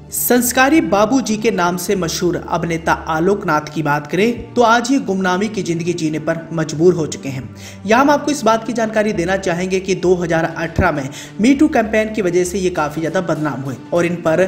संस्कारी बाबूजी के नाम से मशहूर अभिनेता आलोक नाथ की बात करें तो आज ये गुमनामी की जिंदगी जीने पर मजबूर हो चुके हैं। यहाँ हम आपको इस बात की जानकारी देना चाहेंगे कि 2018 में मी टू कैंपेन की वजह से ये काफी ज्यादा बदनाम हुए और इन पर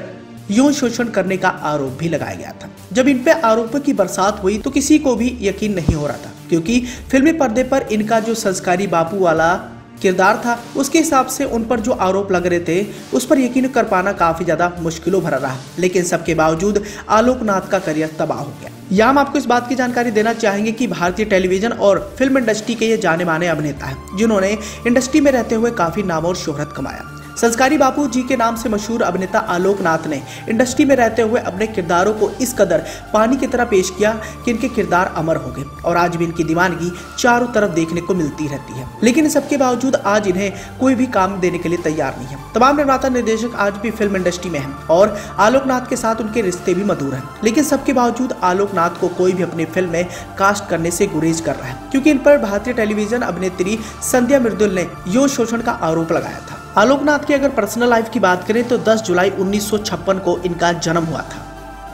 यौन शोषण करने का आरोप भी लगाया गया था। जब इन पे आरोपों की बरसात हुई तो किसी को भी यकीन नहीं हो रहा था, क्योंकि फिल्मी पर्दे पर इनका जो संस्कारी बापू वाला किरदार था उसके हिसाब से उन पर जो आरोप लग रहे थे उस पर यकीन कर पाना काफी ज्यादा मुश्किलों भरा रहा। लेकिन सबके बावजूद आलोक नाथ का करियर तबाह हो गया। यहाँ हम आपको इस बात की जानकारी देना चाहेंगे कि भारतीय टेलीविजन और फिल्म इंडस्ट्री के ये जाने माने अभिनेता हैं, जिन्होंने इंडस्ट्री में रहते हुए काफी नाम और शोहरत कमाया। संस्कारी बापू जी के नाम से मशहूर अभिनेता आलोक नाथ ने इंडस्ट्री में रहते हुए अपने किरदारों को इस कदर पानी की तरह पेश किया कि इनके किरदार अमर हो गए और आज भी इनकी दीवानगी चारों तरफ देखने को मिलती रहती है। लेकिन सबके बावजूद आज इन्हें कोई भी काम देने के लिए तैयार नहीं है। तमाम निर्माता निर्देशक आज भी फिल्म इंडस्ट्री में हैं और आलोक नाथ के साथ उनके रिश्ते भी मधुर हैं। लेकिन सबके बावजूद आलोक नाथ को कोई भी अपनी फिल्म में कास्ट करने से गुरेज कर रहा है, क्योंकि इन पर भारतीय टेलीविजन अभिनेत्री संध्या मिर्दुल ने यौन शोषण का आरोप लगाया था। आलोक नाथ की अगर पर्सनल लाइफ की बात करें तो 10 जुलाई 1956 को इनका जन्म हुआ था।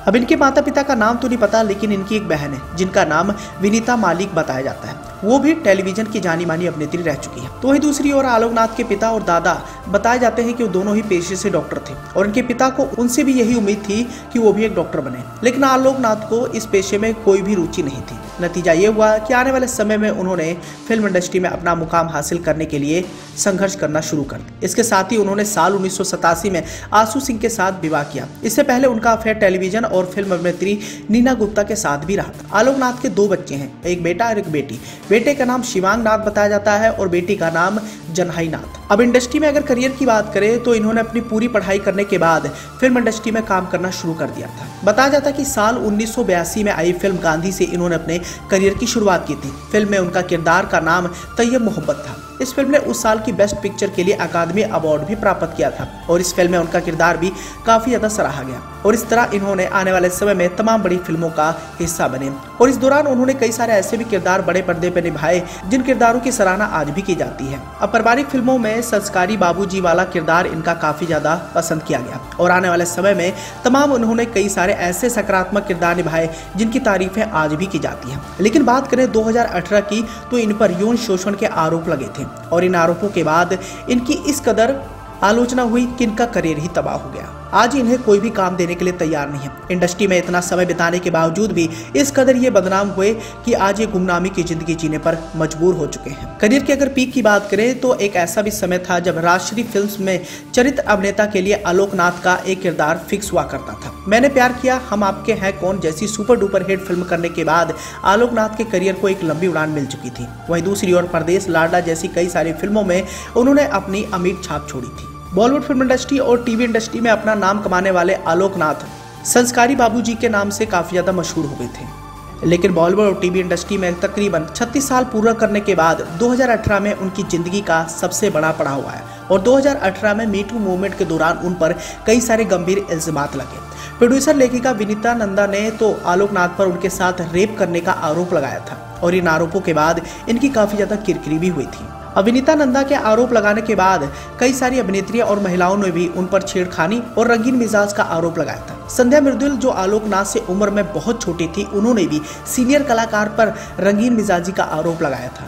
अब इनके माता पिता का नाम तो नहीं पता, लेकिन इनकी एक बहन है जिनका नाम विनीता मालिक बताया जाता है। वो भी टेलीविजन की जानी मानी अभिनेत्री रह चुकी है। तो वहीं दूसरी ओर आलोक नाथ के पिता और दादा बताए जाते हैं कि वो दोनों ही पेशे से डॉक्टर थे और इनके पिता को उनसे भी यही उम्मीद थी कि वो भी एक डॉक्टर बने। लेकिन आलोक नाथ को इस पेशे में कोई भी रुचि नहीं थी। नतीजा ये हुआ कि आने वाले समय में उन्होंने फिल्म इंडस्ट्री में अपना मुकाम हासिल करने के लिए संघर्ष करना शुरू कर दिया। इसके साथ ही उन्होंने साल 1987 में आशु सिंह के साथ विवाह किया। इससे पहले उनका अफेयर टेलीविजन और फिल्म अभिनेत्री नीना गुप्ता के साथ भी रहा था। आलोक नाथ के 2 बच्चे हैं, एक बेटा और एक बेटी। बेटे का नाम शिवांग नाथ बताया जाता है और बेटी का नाम जनहाई नाथ। अब इंडस्ट्री में अगर करियर की बात करें तो इन्होंने अपनी पूरी पढ़ाई करने के बाद फिल्म इंडस्ट्री में काम करना शुरू कर दिया था। बताया जाता है कि साल 1982 में आई फिल्म गांधी से इन्होंने अपने करियर की शुरुआत की थी। फिल्म में उनका किरदार का नाम तैयब मोहब्बत था। इस फिल्म ने उस साल की बेस्ट पिक्चर के लिए अकादमी अवार्ड भी प्राप्त किया था और इस फिल्म में उनका किरदार भी काफी ज्यादा सराहा गया और इस तरह इन्होंने आने वाले समय में तमाम बड़ी फिल्मों का हिस्सा बने और इस दौरान उन्होंने कई सारे ऐसे भी किरदार बड़े पर्दे पर निभाए जिन किरदारों की सराहना आज भी की जाती है। अब पारिवारिक फिल्मों में संस्कारी बाबूजी वाला किरदार इनका काफी ज्यादा पसंद किया गया और आने वाले समय में तमाम उन्होंने कई सारे ऐसे सकारात्मक किरदार निभाए जिनकी तारीफें आज भी की जाती है। लेकिन बात करें 2018 की तो इन पर यौन शोषण के आरोप लगे थे और इन आरोपों के बाद इनकी इस कदर आलोचना हुई कि इनका करियर ही तबाह हो गया। आज इन्हें कोई भी काम देने के लिए तैयार नहीं है। इंडस्ट्री में इतना समय बिताने के बावजूद भी इस कदर ये बदनाम हुए कि आज ये गुमनामी की जिंदगी जीने पर मजबूर हो चुके हैं। करियर की अगर पीक की बात करें तो एक ऐसा भी समय था जब राजश्री फिल्म्स में चरित्र अभिनेता के लिए आलोक नाथ का एक किरदार फिक्स हुआ करता था। मैंने प्यार किया, हम आपके हैं कौन जैसी सुपर डुपर हिट फिल्म करने के बाद आलोक नाथ के करियर को एक लंबी उड़ान मिल चुकी थी। वहीं दूसरी ओर परदेश, लाडला जैसी कई सारी फिल्मों में उन्होंने अपनी अमिट छाप छोड़ी थी। बॉलीवुड फिल्म इंडस्ट्री और टीवी इंडस्ट्री में अपना नाम कमाने वाले आलोक नाथ संस्कारी बाबूजी के नाम से काफी ज्यादा मशहूर हो गए थे। लेकिन बॉलीवुड और टीवी इंडस्ट्री में तकरीबन 36 साल पूरा करने के बाद 2018 में उनकी जिंदगी का सबसे बड़ा पड़ाव आया और 2018 में मी टू मूवमेंट के दौरान उन पर कई सारे गंभीर इल्जामात लगे। प्रोड्यूसर लेखिका विनीता नंदा ने तो आलोक नाथ पर उनके साथ रेप करने का आरोप लगाया था और इन आरोपों के बाद इनकी काफी ज्यादा किरकिरी भी हुई थी। विनीता नंदा के आरोप लगाने के बाद कई सारी अभिनेत्रियां और महिलाओं ने भी उन पर छेड़खानी और रंगीन मिजाज का आरोप लगाया था। संध्या मिर्दुल जो आलोक नाथ से उम्र में बहुत छोटी थी, उन्होंने भी सीनियर कलाकार पर रंगीन मिजाजी का आरोप लगाया था।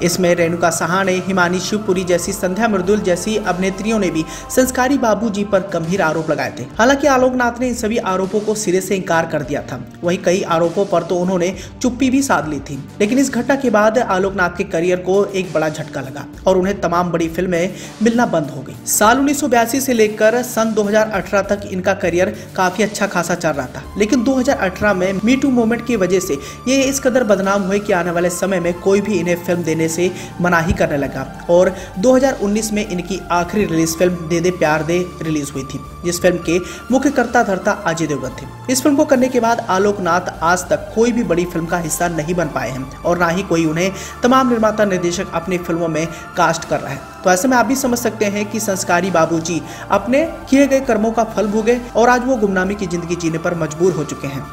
इसमें रेणुका सहाने, हिमानी शिवपुरी जैसी, संध्या मिर्दुल जैसी अभिनेत्रियों ने भी संस्कारी बाबूजी पर गंभीर आरोप लगाए थे। हालांकि आलोक नाथ ने इन सभी आरोपों को सिरे से इंकार कर दिया था। वहीं कई आरोपों पर तो उन्होंने चुप्पी भी साध ली थी। लेकिन इस घटना के बाद आलोक नाथ के करियर को एक बड़ा झटका लगा और उन्हें तमाम बड़ी फिल्में मिलना बंद हो गई। साल 1982 से लेकर सन 2018 तक इनका करियर काफी अच्छा खासा चल रहा था। लेकिन 2018 में मी टू मूवमेंट की वजह से ये इस कदर बदनाम हुए कि आने वाले समय में कोई भी इन्हें फिल्म देने से मनाही करने लगा और 2019 में इनकी आखिरी रिलीज फिल्म दे दे प्यार दे रिलीज हुई थी, जिस फिल्म के मुख्य कर्ता धर्ता अजय देवगन थे। इस फिल्म को करने के बाद आलोक नाथ आज तक कोई भी बड़ी फिल्म का हिस्सा नहीं बन पाए हैं और ना ही कोई उन्हें तमाम निर्माता निर्देशक अपनी फिल्मों में कास्ट कर रहा है। तो ऐसे में आप भी समझ सकते हैं कि संस्कारी बाबूजी अपने किए गए कर्मों का फल भोगे और आज वो गुमनामी की जिंदगी जीने पर मजबूर हो चुके हैं।